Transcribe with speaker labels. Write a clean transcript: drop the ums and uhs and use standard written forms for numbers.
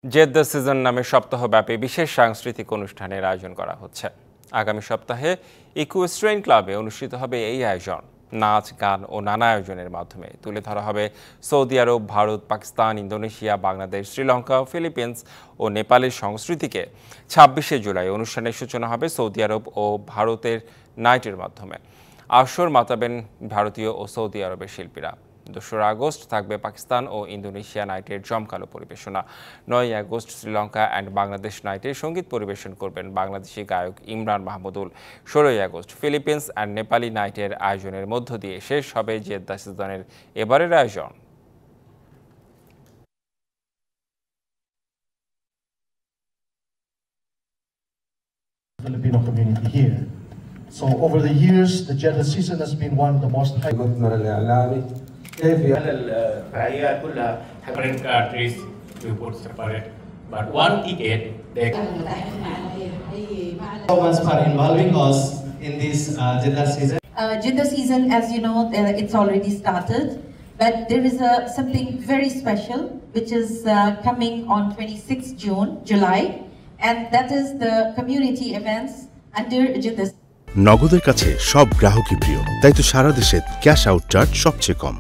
Speaker 1: Jeddah season নামে সপ্তাহব্যাপী বিশেষ সাংস্কৃতিক অনুষ্ঠানের আয়োজন করা হচ্ছে। আগামী সপ্তাহে ইকুয়েস্ট্রিয়ান ক্লাবে অনুষ্ঠিত হবে এই আয়োজন। নাচ, গান ও নানা আয়োজনের মাধ্যমে তুলে ধরা হবে সৌদি আরব, ভারত, পাকিস্তান, ইন্দোনেশিয়া, বাংলাদেশ, শ্রীলঙ্কা, ফিলিপিন্স ও নেপালের সংস্কৃতিকে। ২৬শে জুলাই অনুষ্ঠানের সূচনা হবে সৌদি আরব ও ভারতের নাইটের মাধ্যমে। আসর মাতাবেন ভারতীয় ও সৌদি আরবের শিল্পীরা। ২রা আগস্ট থাকবে পাকিস্তান ও ইন্দোনেশিয়া নাইটের জমকালো পরিবেশনা। ৯ই আগস্ট শ্রীলঙ্কা অ্যান্ড বাংলাদেশ নাইটের সঙ্গীত পরিবেশন করবেন বাংলাদেশি গায়ক ইমরান মাহমুদুল। ১৬ই আগস্ট ফিলিপিন্স অ্যান্ড নেপালি নাইটের আয়োজনের মধ্য দিয়ে শেষ হবে জেদ্দা সিজনের এবারের আয়োজন।
Speaker 2: Filipino community here. So over the years, the Jeddah season has been one of the most high.
Speaker 3: الفعاليات كلها different countries we put separate, but one ticket they
Speaker 4: for involving us in this Jeddah season.
Speaker 5: Jeddah season, as you know, it's already started, but there is something very special which is coming on 26th July, and that is the community events under Jeddah.
Speaker 6: নগদের কাছে সব গ্রাহকই প্রিয়, তাই তো সারা দেশে cash out charge সবচেয়ে কম।